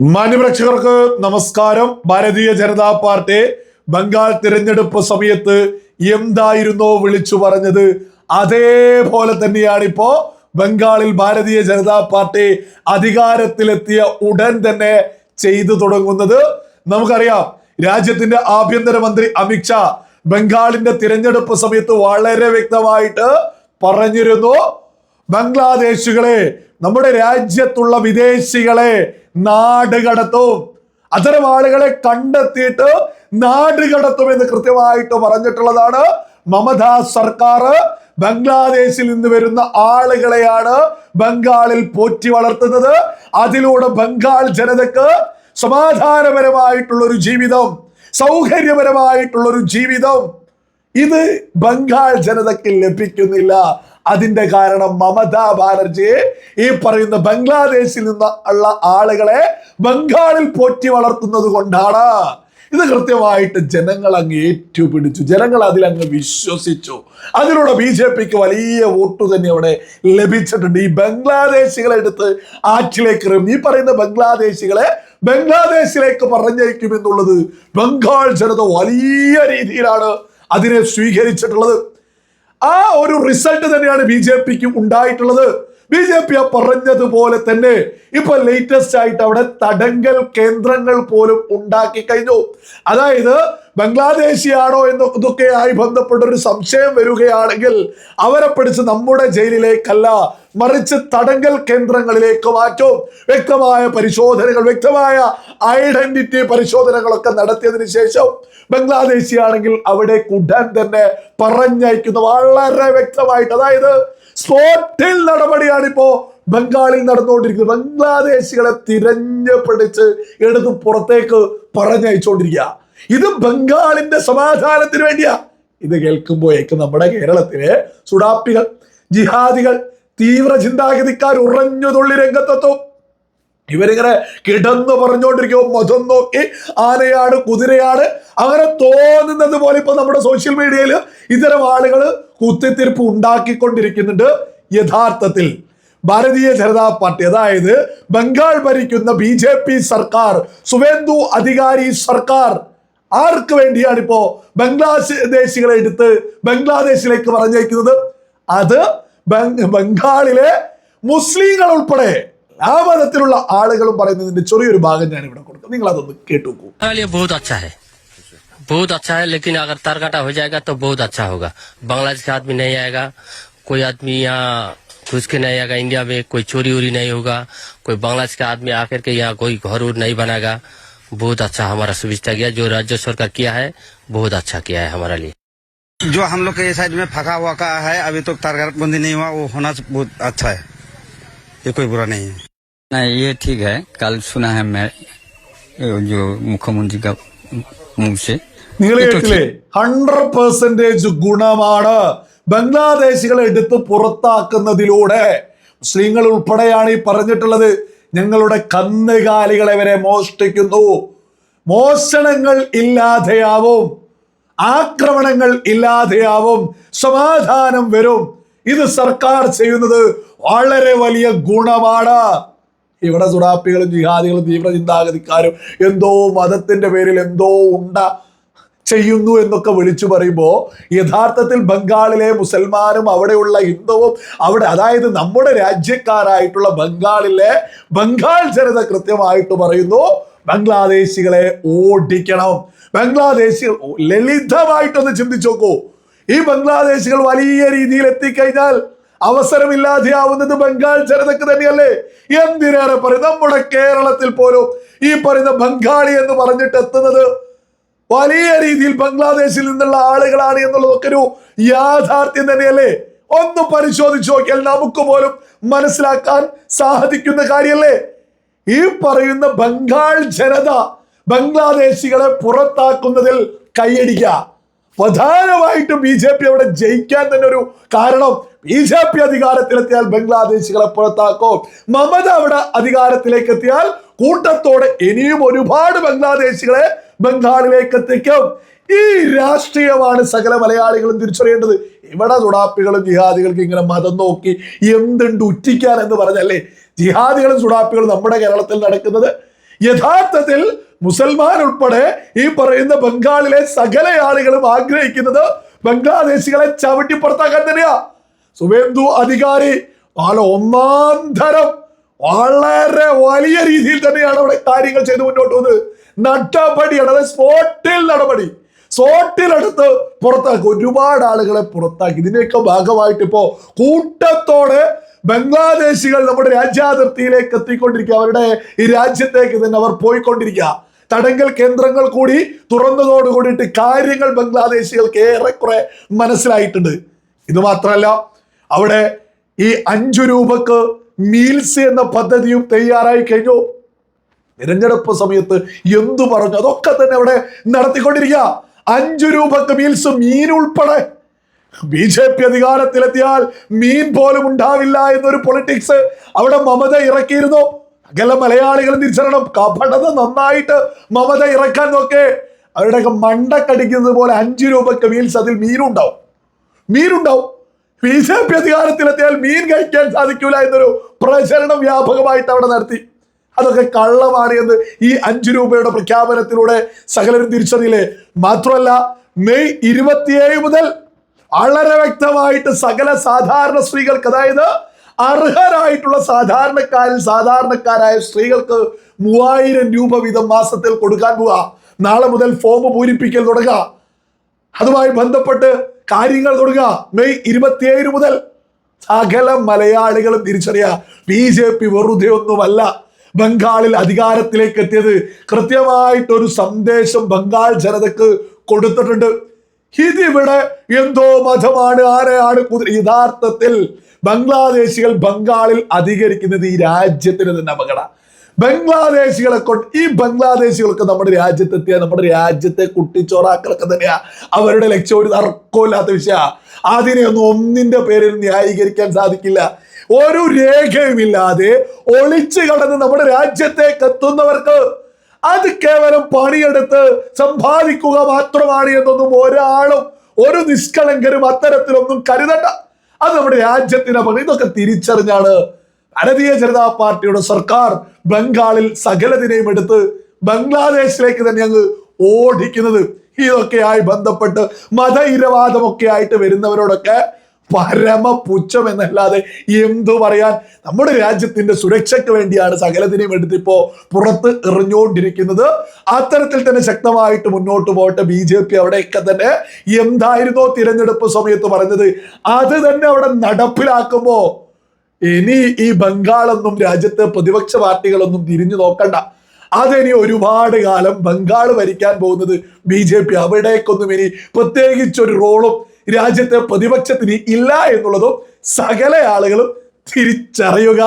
മാന്യപ്രേക്ഷകർക്ക് നമസ്കാരം. ഭാരതീയ ജനതാ പാർട്ടി ബംഗാൾ തിരഞ്ഞെടുപ്പ് സമയത്ത് എന്തായിരുന്നോ വിളിച്ചു പറഞ്ഞത് അതേപോലെ തന്നെയാണ് ഇപ്പോ ബംഗാളിൽ ഭാരതീയ ജനതാ പാർട്ടി അധികാരത്തിലെത്തിയ ഉടൻ തന്നെ ചെയ്തു തുടങ്ങുന്നത്. നമുക്കറിയാം, രാജ്യത്തിന്റെ ആഭ്യന്തരമന്ത്രി അമിത്ഷാ ബംഗാളിന്റെ തിരഞ്ഞെടുപ്പ് സമയത്ത് വളരെ വ്യക്തമായിട്ട് പറഞ്ഞിരുന്നു, ബംഗ്ലാദേശികളെ, നമ്മുടെ രാജ്യത്തുള്ള വിദേശികളെ നാട് കടത്തും, അത്തരം ആളുകളെ കണ്ടെത്തിയിട്ട് നാട് കടത്തുമെന്ന് കൃത്യമായിട്ട് പറഞ്ഞിട്ടുള്ളതാണ്. മമതാ സർക്കാർ ബംഗ്ലാദേശിൽ നിന്ന് വരുന്ന ആളുകളെയാണ് ബംഗാളിൽ പോറ്റി വളർത്തുന്നത്. അതിലൂടെ ബംഗാൾ ജനതക്ക് സമാധാനപരമായിട്ടുള്ള ഒരു ജീവിതം, സൗകര്യപരമായിട്ടുള്ള ഒരു ജീവിതം ഇത് ബംഗാൾ ജനതയ്ക്ക് ലഭിക്കുന്നില്ല. അതിന്റെ കാരണം മമതാ ബാനർജിയെ ഈ പറയുന്ന ബംഗ്ലാദേശിൽ നിന്നുള്ള ആളുകളെ ബംഗാളിൽ പോറ്റി വളർത്തുന്നത് കൊണ്ടാണ്. ഇത് കൃത്യമായിട്ട് ജനങ്ങൾ അങ്ങ് ഏറ്റുപിടിച്ചു, ജനങ്ങൾ അതിലങ്ങ് വിശ്വസിച്ചു. അതിലൂടെ BJPക്ക് വലിയ വോട്ട് തന്നെ അവിടെ ലഭിച്ചിട്ടുണ്ട്. ഈ ബംഗ്ലാദേശികളെ എടുത്ത് ആറ്റിലേക്ക് എറിയും. ഈ പറയുന്ന ബംഗ്ലാദേശികളെ ബംഗ്ലാദേശിലേക്ക് പറഞ്ഞയക്കുമെന്നുള്ളത് ബംഗാൾ ജനത വലിയ രീതിയിലാണ് അതിനെ സ്വീകരിച്ചിട്ടുള്ളത്. ആ ഒരു റിസൾട്ട് തന്നെയാണ് BJPക്ക് ഉണ്ടായിട്ടുള്ളത്. BJP പറഞ്ഞതുപോലെ തന്നെ ഇപ്പൊ ലേറ്റസ്റ്റ് ആയിട്ട് അവിടെ തടങ്കൽ കേന്ദ്രങ്ങൾ പോലും ഉണ്ടാക്കി കഴിഞ്ഞു. അതായത് ബംഗ്ലാദേശിയാണോ എന്നൊക്കെയായി ബന്ധപ്പെട്ട ഒരു സംശയം വരികയാണെങ്കിൽ അവരെ പിടിച്ച് നമ്മുടെ ജയിലിലേക്കല്ല, മറിച്ച് തടങ്കൽ കേന്ദ്രങ്ങളിലേക്ക് മാറ്റും. വ്യക്തമായ പരിശോധനകൾ, വ്യക്തമായ ഐഡന്റിറ്റി പരിശോധനകളൊക്കെ നടത്തിയതിനു ശേഷം ബംഗ്ലാദേശിയാണെങ്കിൽ അവിടെ ഉടൻ തന്നെ പറഞ്ഞയക്കുന്ന വളരെ വ്യക്തമായിട്ട്, അതായത് സ്പോട്ടിൽ നടപടിയാണ് ഇപ്പോ ബംഗാളിൽ നടന്നുകൊണ്ടിരിക്കുന്നത്. ബംഗ്ലാദേശികളെ തിരഞ്ഞു പിടിച്ച് എടുത്ത് പുറത്തേക്ക് പറഞ്ഞയച്ചുകൊണ്ടിരിക്കുക. ഇത് ബംഗാളിന്റെ സമാധാനത്തിന് വേണ്ടിയാ. ഇത് കേൾക്കുമ്പോഴേക്കും നമ്മുടെ കേരളത്തിലെ സുഡാപ്പികൾ, ജിഹാദികൾ, തീവ്ര ചിന്താഗതിക്കാർ ഉറഞ്ഞുതുള്ളി രംഗത്തെത്തും. ഇവരിങ്ങനെ കിടന്നു പറഞ്ഞുകൊണ്ടിരിക്കും, മതം നോക്കി ആനയാണ്, കുതിരയാണ്, അങ്ങനെ തോന്നുന്നത് പോലെ ഇപ്പൊ നമ്മുടെ സോഷ്യൽ മീഡിയയിൽ ഇത്തരം ആളുകൾ കുത്തിത്തിരിപ്പ് ഉണ്ടാക്കിക്കൊണ്ടിരിക്കുന്നുണ്ട്. യഥാർത്ഥത്തിൽ ഭാരതീയ ജനതാ പാർട്ടി, അതായത് ബംഗാൾ ഭരിക്കുന്ന BJP സർക്കാർ, സുവേന്ദു അധികാരി സർക്കാർ ആർക്ക് വേണ്ടിയാണ് ഇപ്പോ ബംഗ്ലാദേശികളെ എടുത്ത് ബംഗ്ലാദേശിലേക്ക് പറഞ്ഞയക്കുന്നത്? അത് ബംഗാളിലെ മുസ്ലിങ്ങൾ ഉൾപ്പെടെ ആ മതത്തിലുള്ള ആളുകളും പറയുന്നതിന്റെ ചെറിയൊരു ഭാഗം ഞാൻ ഇവിടെ കൊടുക്കും. നിങ്ങൾ അതൊന്ന് കേട്ടുനോക്കൂ. बहुत अच्छा है, लेकिन अगर तारकाटा हो जाएगा तो बहुत अच्छा होगा. बांग्लादेश का आदमी नहीं आएगा, कोई आदमी यहाँ घुस के नहीं आएगा इंडिया में, कोई चोरी वोरी नहीं होगा, कोई बांग्लादेश का आदमी आकर के यहाँ कोई घर उर नहीं बनाएगा. बहुत अच्छा हमारा सुविधा किया, जो राज्य सरकार किया है बहुत अच्छा किया है हमारे लिए. जो हम लोग के साइड में फंका हुआ का है, अभी तो तारबंदी नहीं हुआ, वो होना बहुत अच्छा है, ये कोई बुरा नहीं है. नहीं, ये ठीक है. कल सुना है मैं जो मुख्यमंत्री का मुंह से. നിങ്ങൾ കേട്ടില്ലേ? 100% ഗുണമാണ് ബംഗ്ലാദേശികളെ എടുത്ത് പുറത്താക്കുന്നതിലൂടെ. മുസ്ലിങ്ങൾ ഉൾപ്പെടെയാണ് ഈ പറഞ്ഞിട്ടുള്ളത്. ഞങ്ങളുടെ കന്നുകാലികളെ വരെ മോഷ്ടിക്കുന്നു. മോഷണങ്ങൾ ഇല്ലാതെയാവും, ആക്രമണങ്ങൾ ഇല്ലാതെയാവും, സമാധാനം വരും. ഇത് സർക്കാർ ചെയ്യുന്നത് വളരെ വലിയ ഗുണമാണ്. ഇവിടെ സുഡാപ്പികളും ജിഹാദികളും തീവ്ര ചിന്താഗതിക്കാരും എന്തോ മതത്തിന്റെ പേരിൽ എന്തോ ചെയ്യുന്നു എന്നൊക്കെ വിളിച്ചു പറയുമ്പോൾ യഥാർത്ഥത്തിൽ ബംഗാളിലെ മുസൽമാനും അവിടെയുള്ള ഹിന്ദുവും അവിടെ, അതായത് നമ്മുടെ രാജ്യക്കാരായിട്ടുള്ള ബംഗാളിലെ ബംഗാൾ ജനത കൃത്യമായിട്ട് പറയുന്നു, ബംഗ്ലാദേശികളെ ഓടിക്കണം. ബംഗ്ലാദേശികൾ ലളിതമായിട്ടൊന്ന് ചിന്തിച്ചു നോക്കൂ. ഈ ബംഗ്ലാദേശികൾ വലിയ രീതിയിൽ എത്തിക്കഴിഞ്ഞാൽ അവസരമില്ലാതെയാവുന്നത് ബംഗാൾ ജനതക്ക് തന്നെയല്ലേ? എന്തിനേറെ പറയും, നമ്മുടെ കേരളത്തിൽ പോലും ഈ പറയുന്ന ബംഗാളി എന്ന് പറഞ്ഞിട്ട് എത്തുന്നത് വലിയ രീതിയിൽ ബംഗ്ലാദേശിൽ നിന്നുള്ള ആളുകളാണ് എന്നുള്ളതൊക്കെ ഒരു യാഥാർത്ഥ്യം തന്നെയല്ലേ? ഒന്ന് പരിശോധിച്ചു നോക്കിയാൽ നമുക്ക് പോലും മനസ്സിലാക്കാൻ സാധിക്കുന്ന കാര്യമല്ലേ? ഈ പറയുന്ന ബംഗാൾ ജനത ബംഗ്ലാദേശികളെ പുറത്താക്കുന്നതിൽ കൈയടിക്കുക. പ്രധാനമായിട്ടും BJP അവിടെ ജയിക്കാൻ തന്നെ ഒരു കാരണം, BJP അധികാരത്തിലെത്തിയാൽ ബംഗ്ലാദേശികളെ പുറത്താക്കും. മമത അവിടെ അധികാരത്തിലേക്ക് എത്തിയാൽ കൂട്ടത്തോടെ ഇനിയും ഒരുപാട് ബംഗ്ലാദേശികളെ ബംഗാളിലേക്ക് എത്തിക്കും. ഈ രാഷ്ട്രീയമാണ് സകല മലയാളികളും തിരിച്ചറിയേണ്ടത്. ഇവിടെ സുഡാപ്പികളും ജിഹാദികൾക്ക് ഇങ്ങനെ മതം നോക്കി എന്തുണ്ട് ഉറ്റിക്കാൻ എന്ന് പറഞ്ഞല്ലേ ജിഹാദികളും സുഡാപ്പികളും നമ്മുടെ കേരളത്തിൽ നടക്കുന്നത്. യഥാർത്ഥത്തിൽ മുസൽമാൻ ഉൾപ്പെടെ ഈ പറയുന്ന ബംഗാളിലെ സകല ആളുകളും ആഗ്രഹിക്കുന്നത് ബംഗ്ലാദേശികളെ ചവിട്ടി പുറത്താക്കാൻ തന്നെയാ. സുവേന്ദു അധികാരി ഒന്നാം തരം വളരെ വലിയ രീതിയിൽ തന്നെയാണ് അവിടെ കാര്യങ്ങൾ ചെയ്ത് മുന്നോട്ട് വന്നത്. നടപടിയാണ്, അതായത് സ്പോട്ടിൽ നടപടി, സ്പോട്ടിലെടുത്ത് പുറത്താക്കി ഒരുപാട് ആളുകളെ പുറത്താക്കി. ഇതിന്റെയൊക്കെ ഭാഗമായിട്ട് ഇപ്പോ കൂട്ടത്തോടെ ബംഗ്ലാദേശികൾ നമ്മുടെ രാജ്യാതിർത്തിയിലേക്ക് എത്തിക്കൊണ്ടിരിക്കുക. അവരുടെ ഈ രാജ്യത്തേക്ക് തന്നെ അവർ പോയിക്കൊണ്ടിരിക്കുക. തടങ്കൽ കേന്ദ്രങ്ങൾ കൂടി തുറന്നതോടുകൂടിയിട്ട് കാര്യങ്ങൾ ബംഗ്ലാദേശികൾക്ക് ഏറെക്കുറെ മനസ്സിലായിട്ടുണ്ട്. ഇത് മാത്രമല്ല, അവിടെ ഈ 5 രൂപക്ക് മീൽസ് എന്ന പദ്ധതിയും തയ്യാറായി കഴിഞ്ഞു. തിരഞ്ഞെടുപ്പ് സമയത്ത് എന്തു പറഞ്ഞു അതൊക്കെ തന്നെ അവിടെ നടത്തിക്കൊണ്ടിരിക്കുക. 5 രൂപക്ക് മീൽസ്, മീൻ ഉൾപ്പെടെ. BJP അധികാരത്തിലെത്തിയാൽ മീൻ പോലും ഉണ്ടാവില്ല എന്നൊരു പൊളിറ്റിക്സ് അവിടെ മമത ഇറക്കിയിരുന്നു. അകല മലയാളികൾ തിരിച്ചറിയണം, കപടത നന്നായിട്ട് മമത ഇറക്കാൻ നോക്കെ. അവരുടെയൊക്കെ മണ്ടക്കടിക്കുന്നത് പോലെ 5 രൂപക്ക് മീൽസ്, അതിൽ മീനുണ്ടാവും. BJP അധികാരത്തിലെത്തിയാൽ മീൻ കഴിക്കാൻ സാധിക്കൂല എന്നൊരു പ്രചരണം വ്യാപകമായിട്ട് അവിടെ നടത്തി. അതൊക്കെ കള്ളമാണ് എന്ന് ഈ 5 രൂപയുടെ പ്രഖ്യാപനത്തിലൂടെ സകലരും തിരിച്ചറിയില്ലേ. മാത്രമല്ല, മെയ് 27 മുതൽ വളരെ വ്യക്തമായിട്ട് സകല സാധാരണ സ്ത്രീകൾക്ക്, അതായത് അർഹരായിട്ടുള്ള സാധാരണക്കാരായ സ്ത്രീകൾക്ക് 3000 രൂപ വീതം മാസത്തിൽ കൊടുക്കാൻ പോവുക. നാളെ മുതൽ ഫോം പൂരിപ്പിക്കൽ തുടങ്ങുക, അതുമായി ബന്ധപ്പെട്ട് കാര്യങ്ങൾ തുടങ്ങുക. മെയ് 27 മുതൽ സകല മലയാളികളും തിരിച്ചറിയുക, BJP വെറുതെ ഒന്നുമല്ല ബംഗാളിൽ അധികാരത്തിലേക്ക് എത്തിയത്. കൃത്യമായിട്ടൊരു സന്ദേശം ബംഗാൾ ജനതക്ക് കൊടുത്തിട്ടുണ്ട്. ഇതിവിടെ എന്തോ മതമാണ്, ആരെയാണ് യഥാർത്ഥത്തിൽ ബംഗ്ലാദേശികൾ ബംഗാളിൽ അധികരിക്കുന്നത് ഈ രാജ്യത്തിന് തന്നെ അപകടം. ബംഗ്ലാദേശികളെ കൊണ്ട് ഈ ബംഗ്ലാദേശികൾക്ക് നമ്മുടെ രാജ്യത്തെത്തിയാൽ നമ്മുടെ രാജ്യത്തെ കുട്ടിച്ചോറാക്കലൊക്കെ തന്നെയാ അവരുടെ ലക്ഷ്യം. ഒരു തർക്കമില്ലാത്ത വിഷയ. അതിനെ ഒന്നിന്റെ പേരിൽ ന്യായീകരിക്കാൻ സാധിക്കില്ല. ഒരു രേഖയുമില്ലാതെ ഒളിച്ചു കടന്ന് നമ്മുടെ രാജ്യത്തേക്ക് എത്തുന്നവർക്ക് അത് കേവലം പണിയെടുത്ത് സമ്പാദിക്കുക മാത്രമാണ് എന്നൊന്നും ഒരാളും ഒരു നിഷ്കളങ്കരും അത്തരത്തിലൊന്നും കരുതണ്ട. അത് നമ്മുടെ രാജ്യത്തിന് അപകടം. ഇതൊക്കെ തിരിച്ചറിഞ്ഞാണ് ഭാരതീയ ജനതാ പാർട്ടിയുടെ സർക്കാർ ബംഗാളിൽ സകലതിനെയും എടുത്ത് ബംഗ്ലാദേശിലേക്ക് തന്നെ അങ്ങ് ഓടിക്കുന്നത്. ഇതൊക്കെയായി ബന്ധപ്പെട്ട് മതഇരവാദമൊക്കെ ആയിട്ട് വരുന്നവരോടൊക്കെ പരമ പുച്ഛം എന്നല്ലാതെ എന്തു പറയാൻ. നമ്മുടെ രാജ്യത്തിന്റെ സുരക്ഷയ്ക്ക് വേണ്ടിയാണ് സകലതിനെയും എടുത്തിപ്പോ പുറത്ത് എറിഞ്ഞുകൊണ്ടിരിക്കുന്നത്. അത്തരത്തിൽ തന്നെ ശക്തമായിട്ട് മുന്നോട്ട് പോയിട്ട് BJP അവിടെയൊക്കെ തന്നെ എന്തായിരുന്നോ തിരഞ്ഞെടുപ്പ് സമയത്ത് പറഞ്ഞത് അത് തന്നെ അവിടെ നടപ്പിലാക്കുമ്പോ ഇനി ഈ ബംഗാളൊന്നും രാജ്യത്തെ പ്രതിപക്ഷ പാർട്ടികളൊന്നും തിരിഞ്ഞു നോക്കണ്ട. അതിനി ഒരുപാട് കാലം ബംഗാൾ ഭരിക്കാൻ പോകുന്നത് BJP. അവിടേക്കൊന്നും ഇനി പ്രത്യേകിച്ചൊരു റോളും രാജ്യത്തെ പ്രതിപക്ഷത്തിന് ഇല്ല എന്നുള്ളതും സകല ആളുകളും തിരിച്ചറിയുക.